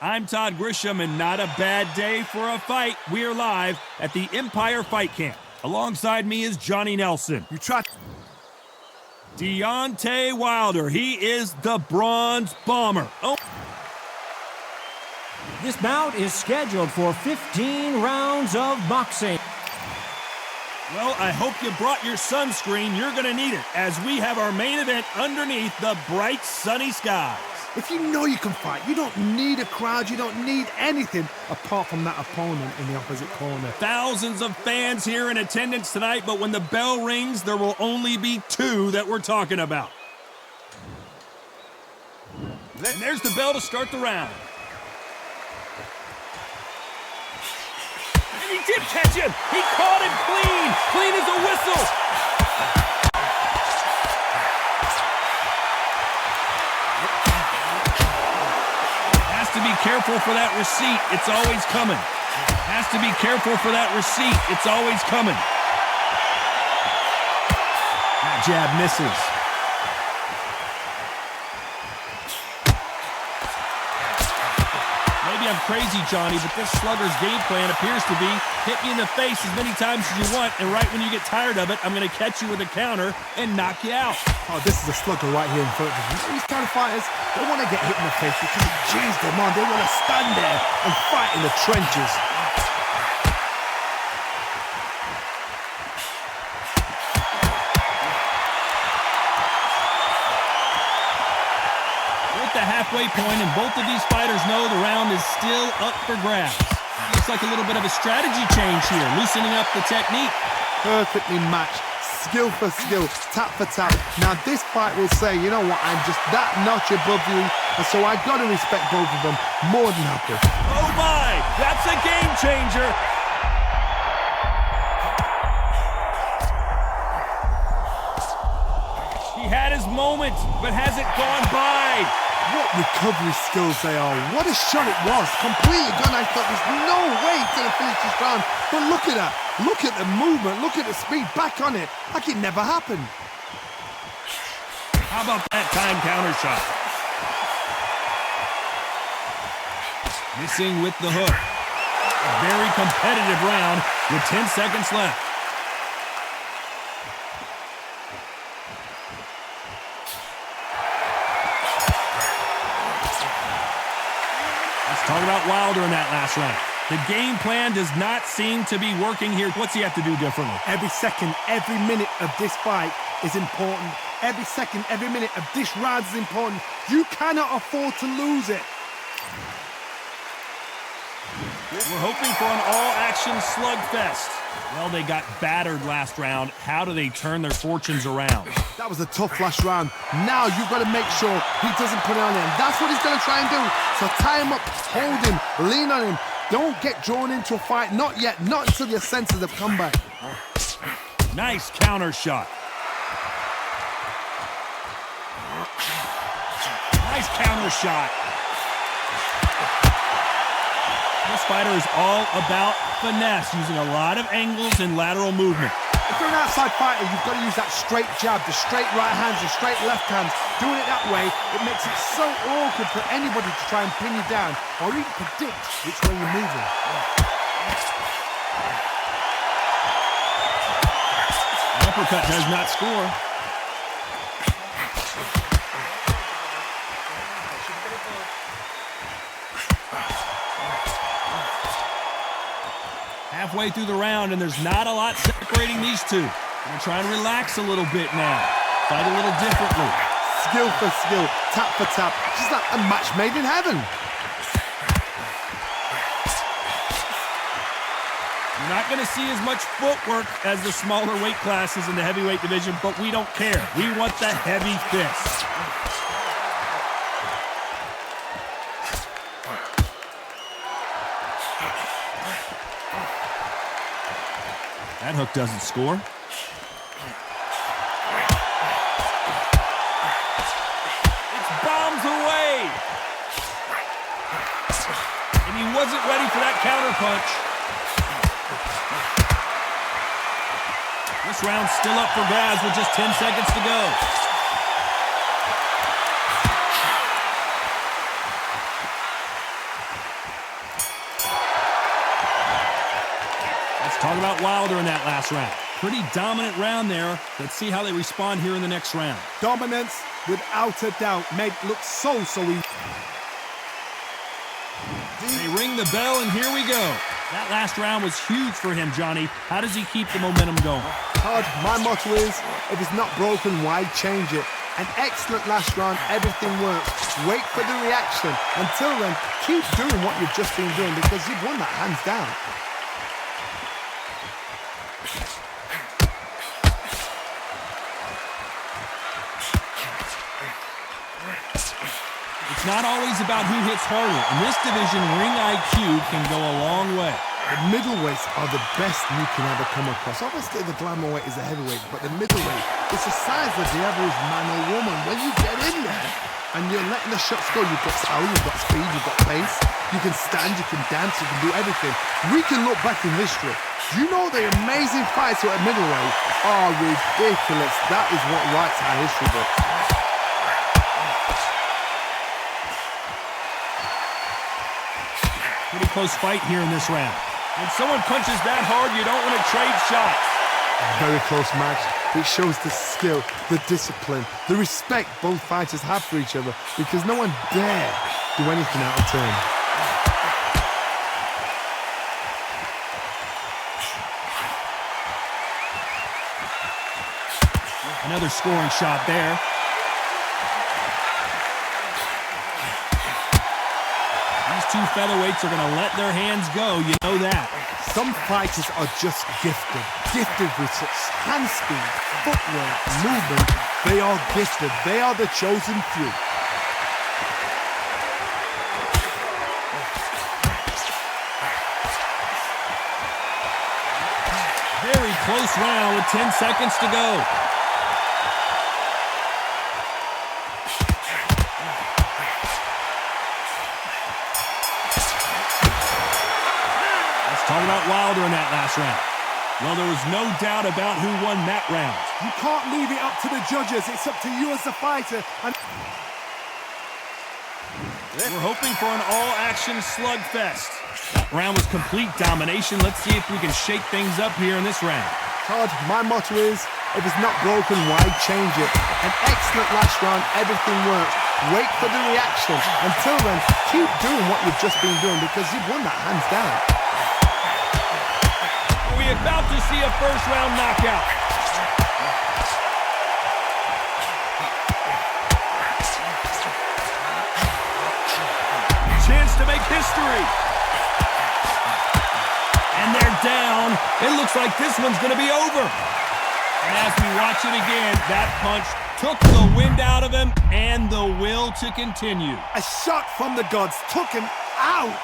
I'm Todd Grisham, and not a bad day for a fight. We're live at the Empire Fight Camp. Alongside me is Johnny Nelson. Deontay Wilder. He is the Bronze Bomber. Oh. This bout is scheduled for 15 rounds of boxing. Well, I hope you brought your sunscreen. You're going to need it as we have our main event underneath the bright sunny skies. If you know you can fight, you don't need a crowd, you don't need anything apart from that opponent in the opposite corner. Thousands of fans here in attendance tonight, but when the bell rings, there will only be two that we're talking about. And there's the bell to start the round. And he did catch him! He caught him clean! Clean as a whistle! To be careful for that receipt, it's always coming. Has to be careful for that receipt, it's always coming. That jab misses. Maybe I'm crazy, Johnny, but this slugger's game plan appears to be hit me in the face as many times as you want, and right when you get tired of it, I'm going to catch you with a counter and knock you out. Oh, this is a slugger right here in front of you. These kind of fighters, they want to get hit in the face because it cheers them on. They want to stand there and fight in the trenches. We're at the halfway point, and both of these fighters know the round is still up for grabs. Looks like a little bit of a strategy change here, loosening up the technique. Perfectly matched. Skill for skill, tap for tap. Now this fight will say, you know what, I'm just that notch above you, and so I got to respect both of them more than happy. Oh my, that's a game changer. He had his moment, but has it gone by? What recovery skills they are. What a shot it was. Completely gone. I thought there's no way he's going to finish this round. But look at that. Look at the movement. Look at the speed. Back on it. Like it never happened. How about that time counter shot? Missing with the hook. A very competitive round with 10 seconds left. Talk about Wilder in that last round. The game plan does not seem to be working here. What's he have to do differently? Every second, every minute of this fight is important. Every second, every minute of this round is important. You cannot afford to lose it. We're hoping for an all-action slugfest. Well, they got battered last round. How do they turn their fortunes around? That was a tough last round. Now you've got to make sure he doesn't put it on him. That's what he's going to try and do. So tie him up, hold him, lean on him. Don't get drawn into a fight. Not yet. Not until your senses have come back. Nice counter shot. Nice counter shot. This fighter is all about finesse, using a lot of angles and lateral movement. If you're an outside fighter, you've got to use that straight jab, the straight right hands, the straight left hands. Doing it that way, it makes it so awkward for anybody to try and pin you down or even predict which way you're moving. An uppercut does not score. Halfway through the round, and there's not a lot separating these two. They're trying to relax a little bit now. Fight a little differently. Skill for skill, tap for tap. Just like a match made in heaven. You're not going to see as much footwork as the smaller weight classes in the heavyweight division, but we don't care. We want the heavy fists. That hook doesn't score. It's bombs away. And he wasn't ready for that counter punch. This round's still up for grabs with just 10 seconds to go. Talk about Wilder in that last round. Pretty dominant round there. Let's see how they respond here in the next round. Dominance, without a doubt, made it look so easy. They ring the bell, and here we go. That last round was huge for him, Johnny. How does he keep the momentum going? Todd, my motto is, if it's not broken, why change it? An excellent last round, everything works. Wait for the reaction. Until then, keep doing what you've just been doing because you've won that hands down. It's not always about who hits harder. In this division, ring IQ can go a long way. The middleweights are the best you can ever come across. Obviously, the glamour weight is the heavyweight, but the middleweight, it's the size of the average man or woman. When you get in there and you're letting the shots go, you've got style, you've got speed, you've got pace, you can stand, you can dance, you can do everything. We can look back in history. You know the amazing fights at middleweight are ridiculous. That is what writes our history book. Pretty close fight here in this round. When someone punches that hard, you don't want to trade shots. Very close match. It shows the skill, the discipline, the respect both fighters have for each other because no one dare do anything out of turn. Another scoring shot there. These two featherweights are going to let their hands go. You know that. Some fighters are just gifted with such hand speed, footwork, movement. They are gifted. They are the chosen few. Very close round with 10 seconds to go. Talk about Wilder in that last round. Well, there was no doubt about who won that round. You can't leave it up to the judges. It's up to you as the fighter. And we're hoping for an all-action slugfest. That round was complete domination. Let's see if we can shake things up here in this round. Todd, my motto is, if it's not broken, why change it? An excellent last round, everything works. Wait for the reaction. Until then, keep doing what you've just been doing because you've won that hands down. We're about to see a first-round knockout. Chance to make history. And they're down. It looks like this one's going to be over. And as we watch it again, that punch took the wind out of him and the will to continue. A shot from the gods took him out.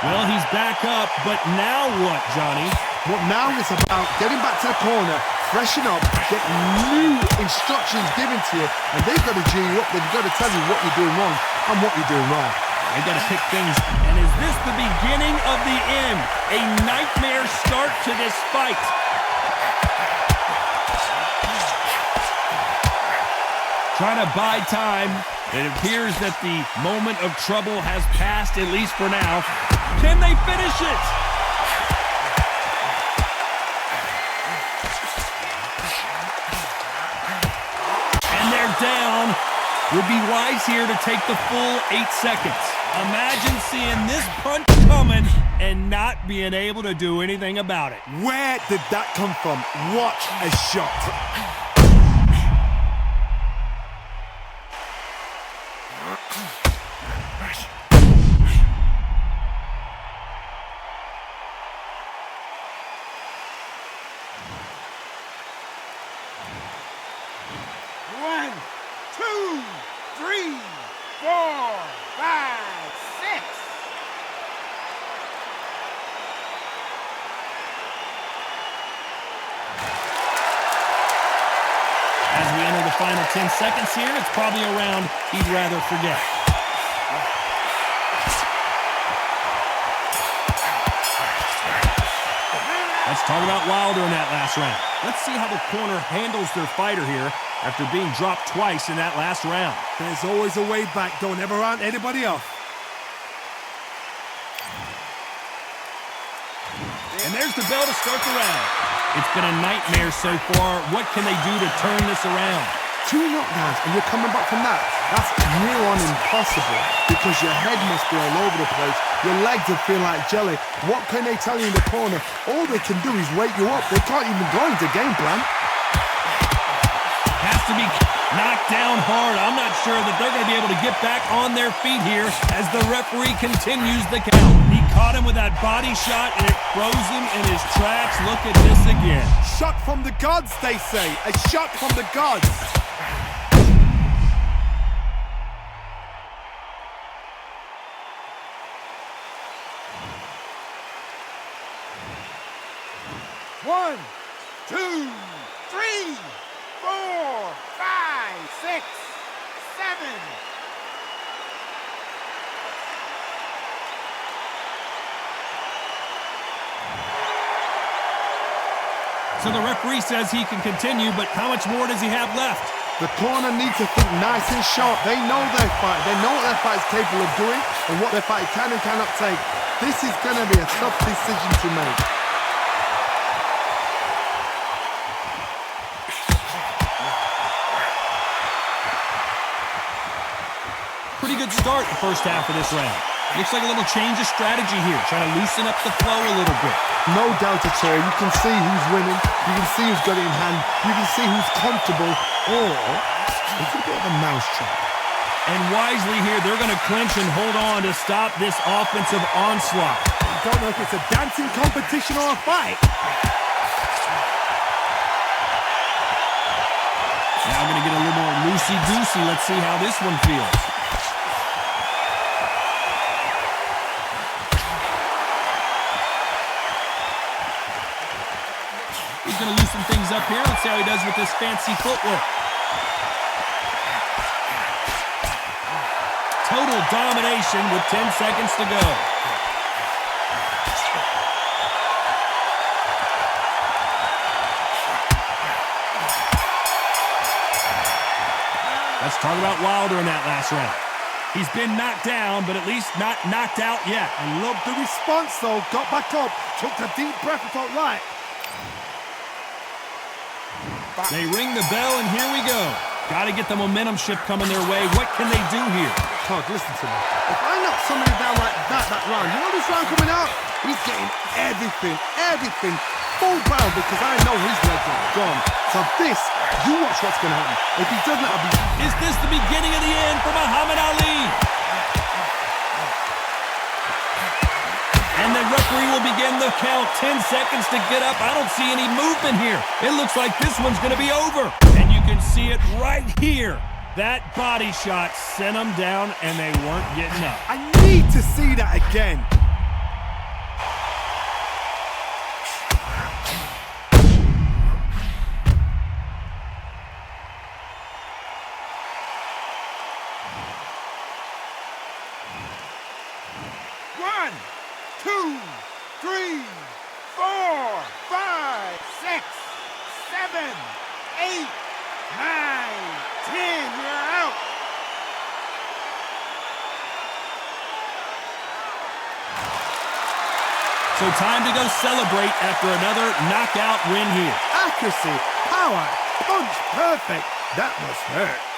Well, he's back up, but now what, Johnny? Well, now it's about getting back to the corner, freshen up, get new instructions given to you, and they've got to G you up. They've got to tell you what you're doing wrong and what you're doing right. They've got to pick things. And is this the beginning of the end? A nightmare start to this fight. Trying to buy time. It appears that the moment of trouble has passed, at least for now. Can they finish it? And they're down. Would be wise here to take the full 8 seconds. Imagine seeing this punch coming and not being able to do anything about it. Where did that come from? What a shot. 4, 5, 6. As we enter the final 10 seconds here, it's probably a round he'd rather forget. Let's talk about Wilder in that last round. Let's see how the corner handles their fighter here after being dropped twice in that last round. There's always a way back. Don't ever round anybody off. And there's the bell to start the round. It's been a nightmare so far. What can they do to turn this around? 2 knockdowns and you're coming back from that. That's near on impossible because your head must be all over the place. Your legs will feel like jelly. What can they tell you in the corner? All they can do is wake you up. They can't even go into game plan. Has to be knocked down hard. I'm not sure that they're going to be able to get back on their feet here as the referee continues the count. He caught him with that body shot and it froze him in his tracks. Look at this again. Shot from the gods, they say. A shot from the gods. One, 2, 3, 4, 5, 6, 7. So the referee says he can continue, but how much more does he have left? The corner needs to think nice and sharp. They know their fight. They know what their fight is capable of doing and what their fight can and cannot take. This is going to be a tough decision to make. Pretty good start the first half of this round. Looks like a little change of strategy here, trying to loosen up the flow a little bit. No doubt at all. You can see who's winning. You can see who's got it in hand. You can see who's comfortable. Or it's a bit of a mousetrap. And wisely here, they're going to clinch and hold on to stop this offensive onslaught. I don't know if it's a dancing competition or a fight. Now I'm going to get a little more loosey-goosey. Let's see how this one feels. He's going to loosen things up here. Let's see how he does with this fancy footwork. Total domination with 10 seconds to go. Let's talk about Wilder in that last round. He's been knocked down, but at least not knocked out yet. I love the response, though. Got back up, took a deep breath and thought, right. They ring the bell, and here we go. Got to get the momentum shift coming their way. What can they do here? Todd, listen to me. If I knock somebody down like that round, you know this round coming out? He's getting everything full bound because I know his legs are gone. So this, you watch what's going to happen. If he doesn't, I'll be... Is this the beginning of the end for Muhammad Ali? And the referee will begin the count. 10 seconds to get up. I don't see any movement here. It looks like this one's going to be over. And you can see it right here. That body shot sent them down, and they weren't getting up. I need to see that again. One, 2, 3, 4, 5, 6, 7, 8, 9, 10. You're out. So time to go celebrate after another knockout win here. Accuracy, power, punch, perfect. That must hurt.